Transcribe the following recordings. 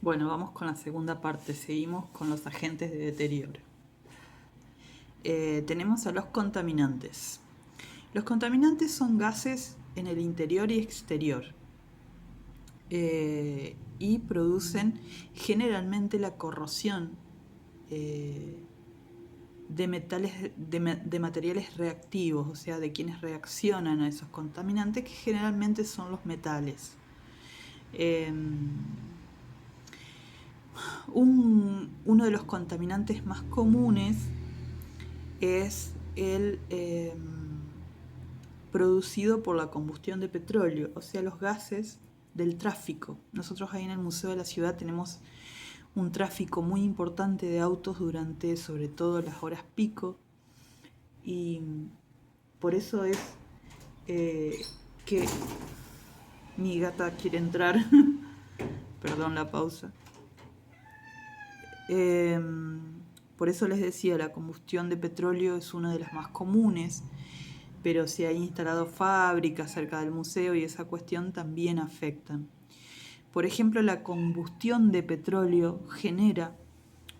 Bueno, vamos con la segunda parte. Seguimos con los agentes de deterioro. Tenemos a los contaminantes. Los contaminantes son gases en el interior y exterior y producen generalmente la corrosión de materiales reactivos, o sea, de quienes reaccionan a esos contaminantes, que generalmente son los metales. Uno de los contaminantes más comunes es el producido por la combustión de petróleo, o sea, los gases del tráfico. Nosotros ahí en el Museo de la Ciudad tenemos un tráfico muy importante de autos durante sobre todo las horas pico, y por eso es que mi gata quiere entrar. Perdón la pausa. Por eso les decía, la combustión de petróleo es una de las más comunes, pero se han instalado fábricas cerca del museo y esa cuestión también afectan. Por ejemplo, la combustión de petróleo genera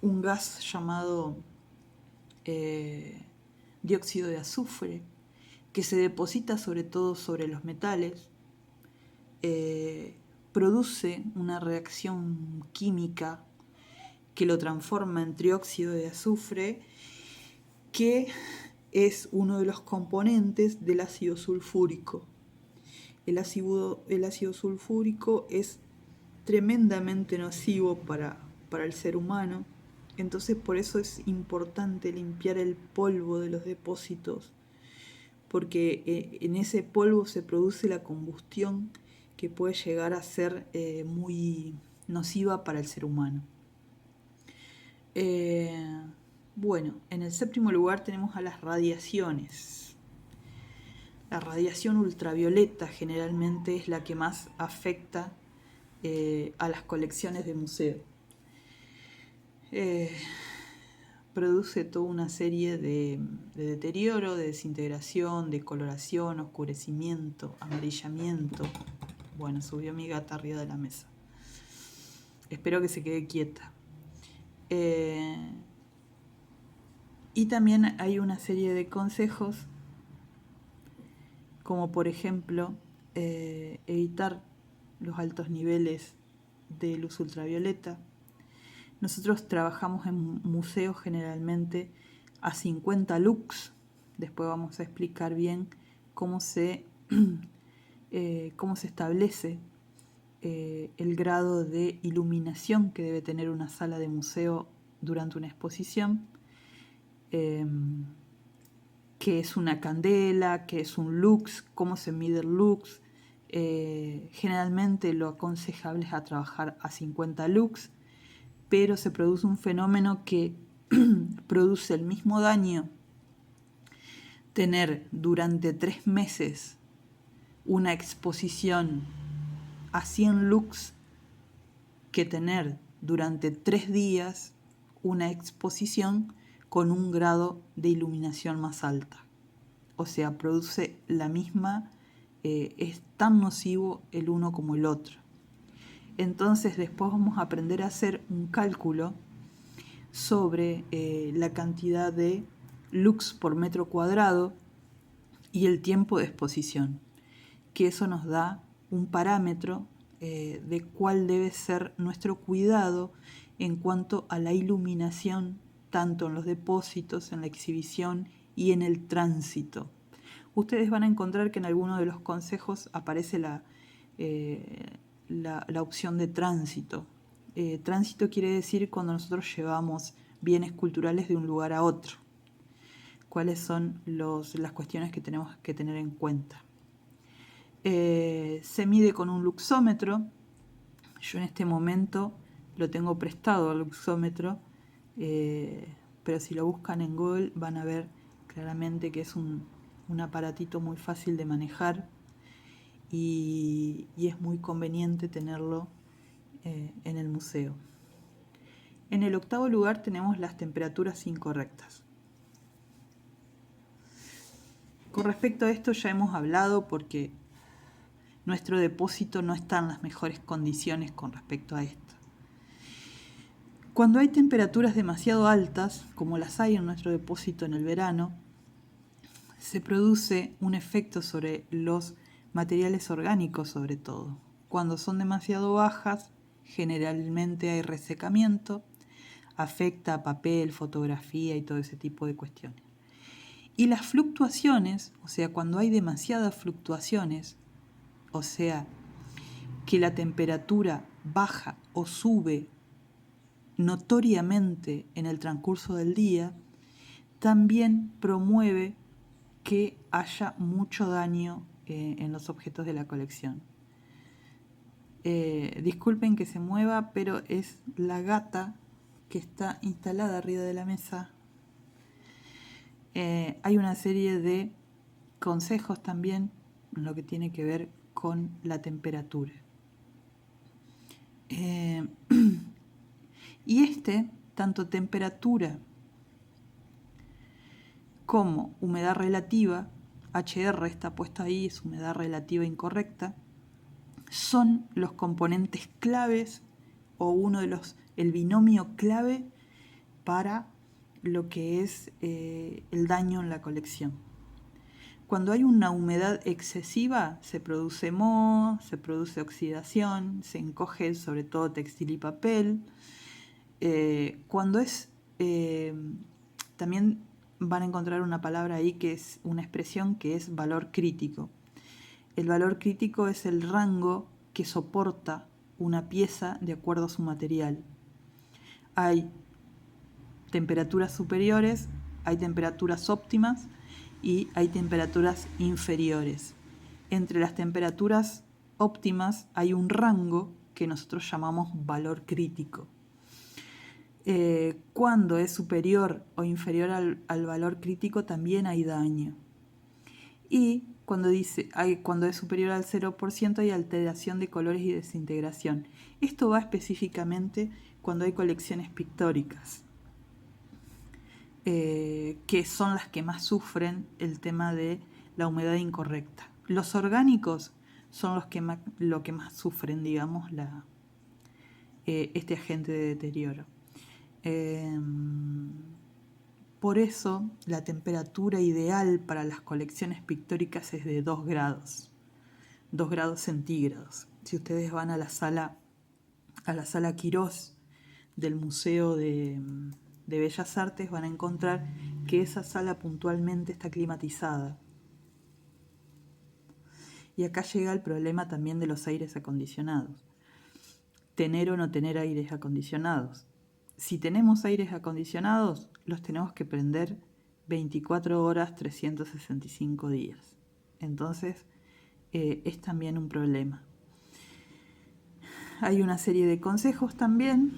un gas llamado dióxido de azufre, que se deposita sobre todo sobre los metales, produce una reacción química que lo transforma en trióxido de azufre, que es uno de los componentes del ácido sulfúrico. El ácido sulfúrico es tremendamente nocivo para el ser humano, entonces por eso es importante limpiar el polvo de los depósitos, porque en ese polvo se produce la combustión que puede llegar a ser muy nociva para el ser humano. Bueno, en el séptimo lugar tenemos a las radiaciones. La radiación ultravioleta generalmente es la que más afecta a las colecciones de museo. Produce toda una serie de deterioro, de desintegración, de coloración, oscurecimiento, amarillamiento. Bueno, subió mi gata arriba de la mesa. Espero que se quede quieta. Y también hay una serie de consejos, como por ejemplo evitar los altos niveles de luz ultravioleta. Nosotros trabajamos en museos generalmente a 50 lux. Después vamos a explicar bien cómo se establece el grado de iluminación que debe tener una sala de museo durante una exposición, qué es una candela, qué es un lux, cómo se mide el lux. Generalmente lo aconsejable es a trabajar a 50 lux, pero se produce un fenómeno que produce el mismo daño tener durante 3 meses una exposición a 100 lux que tener durante 3 días una exposición con un grado de iluminación más alta. O sea, produce la misma, es tan nocivo el uno como el otro. Entonces después vamos a aprender a hacer un cálculo sobre la cantidad de lux por metro cuadrado y el tiempo de exposición, que eso nos da un parámetro de cuál debe ser nuestro cuidado en cuanto a la iluminación, tanto en los depósitos, en la exhibición y en el tránsito. Ustedes van a encontrar que en alguno de los consejos aparece la opción de tránsito. Tránsito quiere decir cuando nosotros llevamos bienes culturales de un lugar a otro. ¿Cuáles son las cuestiones que tenemos que tener en cuenta? Se mide con un luxómetro. Yo en este momento lo tengo prestado al luxómetro, pero si lo buscan en Google van a ver claramente que es un aparatito muy fácil de manejar y es muy conveniente tenerlo en el museo. En el octavo lugar tenemos las temperaturas incorrectas. Con respecto a esto ya hemos hablado porque nuestro depósito no está en las mejores condiciones con respecto a esto. Cuando hay temperaturas demasiado altas, como las hay en nuestro depósito en el verano, se produce un efecto sobre los materiales orgánicos sobre todo. Cuando son demasiado bajas, generalmente hay resecamiento, afecta a papel, fotografía y todo ese tipo de cuestiones. Y las fluctuaciones, o sea, cuando hay demasiadas fluctuaciones, o sea, que la temperatura baja o sube notoriamente en el transcurso del día, también promueve que haya mucho daño en los objetos de la colección. Disculpen que se mueva, pero es la gata que está instalada arriba de la mesa. Hay una serie de consejos también en lo que tiene que ver con la temperatura. Y tanto temperatura como humedad relativa, HR está puesta ahí, es humedad relativa incorrecta, son los componentes claves o el binomio clave para lo que es el daño en la colección. Cuando hay una humedad excesiva se produce moho, se produce oxidación, se encoge sobre todo textil y papel. Cuando es también van a encontrar una palabra ahí que es una expresión que es valor crítico. El valor crítico es el rango que soporta una pieza de acuerdo a su material. Hay temperaturas superiores, hay temperaturas óptimas y hay temperaturas inferiores. Entre las temperaturas óptimas hay un rango que nosotros llamamos valor crítico. Cuando es superior o inferior al valor crítico también hay daño. Y cuando es superior al 0% hay alteración de colores y desintegración. Esto va específicamente cuando hay colecciones pictóricas, que son las que más sufren el tema de la humedad incorrecta. Los orgánicos son lo que más sufren, digamos, este agente de deterioro. Por eso la temperatura ideal para las colecciones pictóricas es de 2 grados centígrados. Si ustedes van a la sala Quirós del Museo de Bellas Artes, van a encontrar que esa sala puntualmente está climatizada. Y acá llega el problema también de los aires acondicionados. Tener o no tener aires acondicionados. Si tenemos aires acondicionados, los tenemos que prender 24 horas, 365 días. Entonces, es también un problema. Hay una serie de consejos también.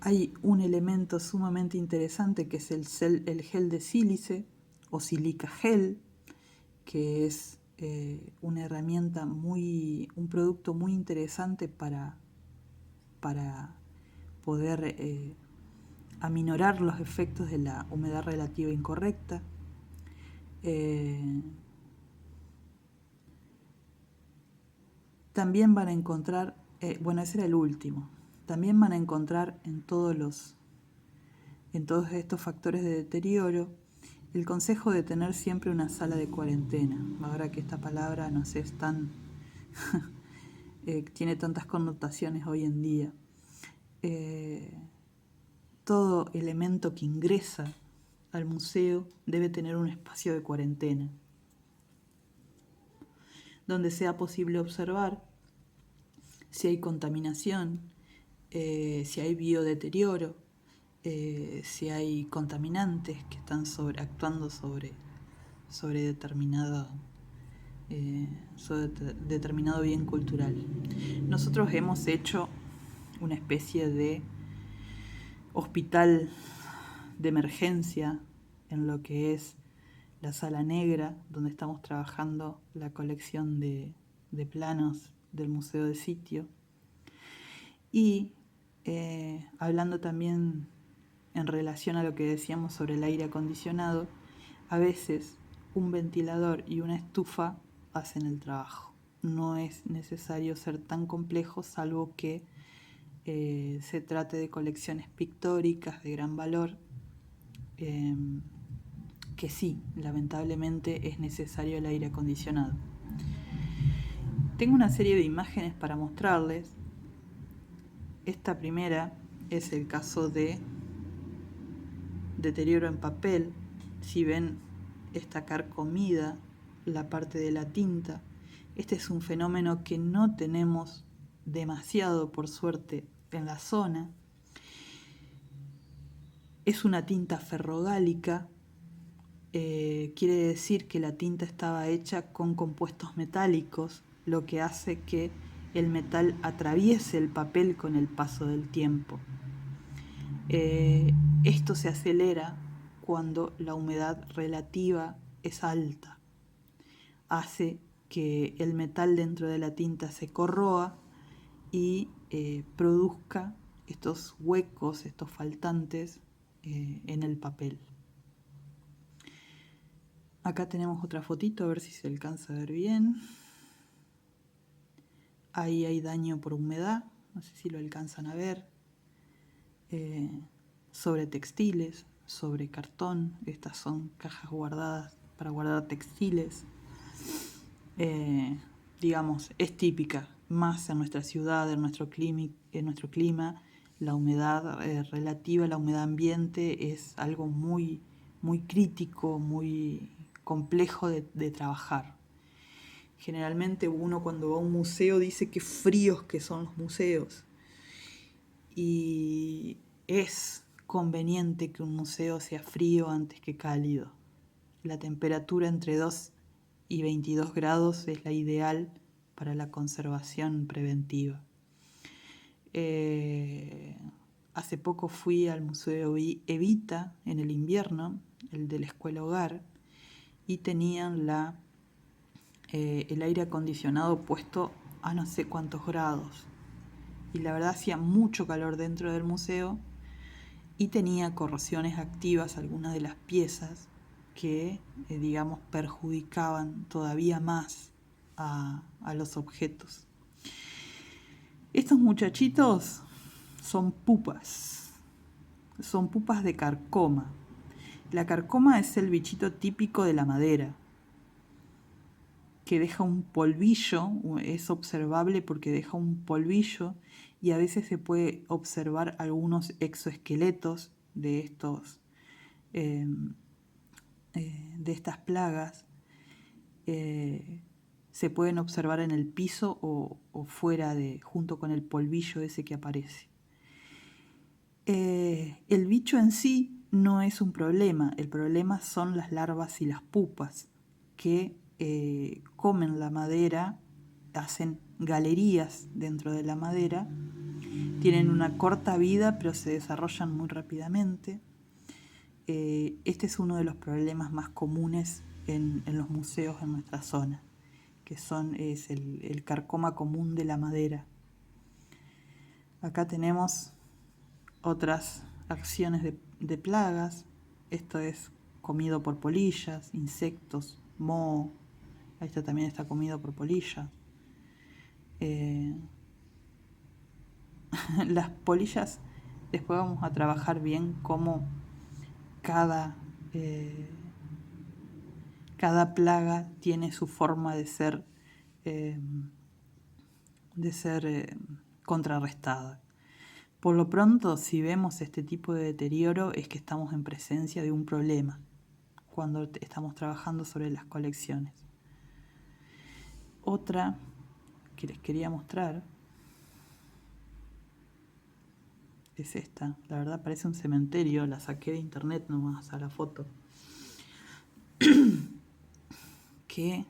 Hay un elemento sumamente interesante que es el gel de sílice o silica gel, que es una herramienta un producto muy interesante para poder aminorar los efectos de la humedad relativa incorrecta. También van a encontrar, ese era el último, también van a encontrar en todos estos factores de deterioro el consejo de tener siempre una sala de cuarentena. Ahora que esta palabra no sé, es tan tiene tantas connotaciones hoy en día. Todo elemento que ingresa al museo debe tener un espacio de cuarentena, donde sea posible observar si hay contaminación, si hay biodeterioro, si hay contaminantes que están actuando sobre determinado bien cultural. Nosotros hemos hecho una especie de hospital de emergencia en lo que es la sala negra, donde estamos trabajando la colección de planos del Museo de Sitio. Y hablando también en relación a lo que decíamos sobre el aire acondicionado, a veces un ventilador y una estufa hacen el trabajo. No es necesario ser tan complejo, salvo que se trate de colecciones pictóricas de gran valor, que sí, lamentablemente es necesario el aire acondicionado. Tengo una serie de imágenes para mostrarles. Esta primera es el caso de deterioro en papel. Si ven, está carcomida la parte de la tinta. Este es un fenómeno que no tenemos demasiado, por suerte, en la zona. Es una tinta ferrogálica, quiere decir que la tinta estaba hecha con compuestos metálicos, lo que hace que el metal atraviese el papel con el paso del tiempo. Esto se acelera cuando la humedad relativa es alta. Hace que el metal dentro de la tinta se corroa y produzca estos huecos, estos faltantes en el papel. Acá tenemos otra fotito, a ver si se alcanza a ver bien. Ahí hay daño por humedad, no sé si lo alcanzan a ver. Sobre textiles, sobre cartón. Estas son cajas guardadas para guardar textiles. Digamos, es típica, más en nuestra ciudad, en nuestro clima, la humedad relativa, la humedad ambiente es algo muy, muy crítico, muy complejo de trabajar. Generalmente uno cuando va a un museo dice qué fríos que son los museos. Y es conveniente que un museo sea frío antes que cálido. La temperatura entre 2 y 22 grados es la ideal para la conservación preventiva. Hace poco fui al Museo Evita en el invierno, el de la Escuela Hogar, y tenían el aire acondicionado puesto a no sé cuántos grados. Y la verdad hacía mucho calor dentro del museo y tenía corrosiones activas algunas de las piezas que, digamos, perjudicaban todavía más a los objetos. Estos muchachitos son pupas de carcoma. La carcoma es el bichito típico de la madera, que deja un polvillo, es observable porque deja un polvillo y a veces se puede observar algunos exoesqueletos de estas plagas. Se pueden observar en el piso o fuera junto con el polvillo ese que aparece. El bicho en sí no es un problema, el problema son las larvas y las pupas que comen la madera, hacen galerías dentro de la madera, tienen una corta vida pero se desarrollan muy rápidamente. Este es uno de los problemas más comunes en los museos en nuestra zona, que es el carcoma común de la madera. Acá tenemos otras acciones de plagas. Esto es comido por polillas, insectos, moho. Esto también está comido por polillas. Las polillas, después vamos a trabajar bien cómo cada plaga tiene su forma de ser contrarrestada. Por lo pronto, si vemos este tipo de deterioro, es que estamos en presencia de un problema cuando estamos trabajando sobre las colecciones. Otra que les quería mostrar es esta. La verdad parece un cementerio, la saqué de internet nomás a la foto. Que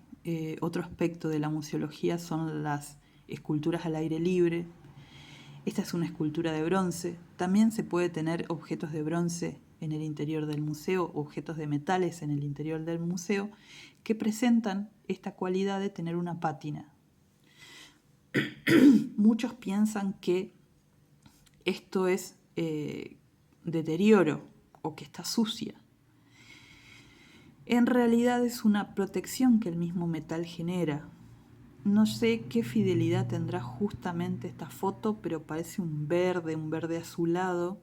otro aspecto de la museología son las esculturas al aire libre. Esta es una escultura de bronce. También se puede tener objetos de bronce en el interior del museo, objetos de metales en el interior del museo, que presentan esta cualidad de tener una pátina. Muchos piensan que esto es deterioro o que está sucia. En realidad es una protección que el mismo metal genera. No sé qué fidelidad tendrá justamente esta foto, pero parece un verde azulado.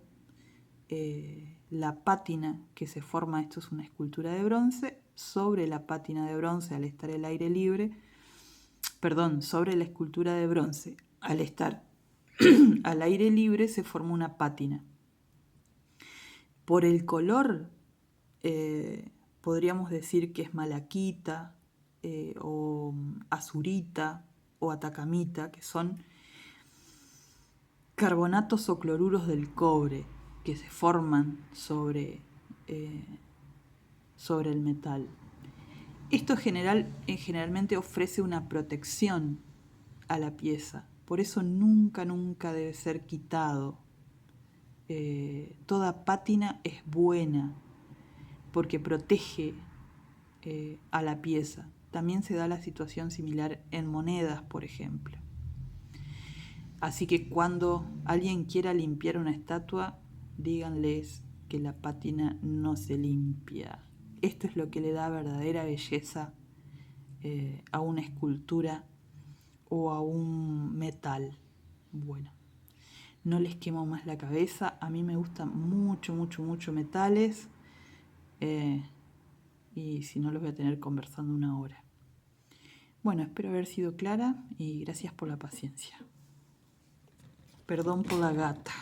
La pátina que se forma, esto es una escultura de bronce, sobre la pátina de bronce al estar el aire libre, perdón, sobre la escultura de bronce al estar al aire libre se forma una pátina. Por el color, podríamos decir que es malaquita, o azurita, o atacamita, que son carbonatos o cloruros del cobre que se forman sobre el metal. Esto generalmente ofrece una protección a la pieza, por eso nunca debe ser quitado. Toda pátina es buena porque protege a la pieza. También se da la situación similar en monedas, por ejemplo. Así que cuando alguien quiera limpiar una estatua, díganles que la pátina no se limpia. Esto es lo que le da verdadera belleza a una escultura o a un metal. Bueno, no les quemo más la cabeza. A mí me gustan mucho metales. Y si no, los voy a tener conversando 1 hora. Bueno, espero haber sido clara y gracias por la paciencia. Perdón por la gata.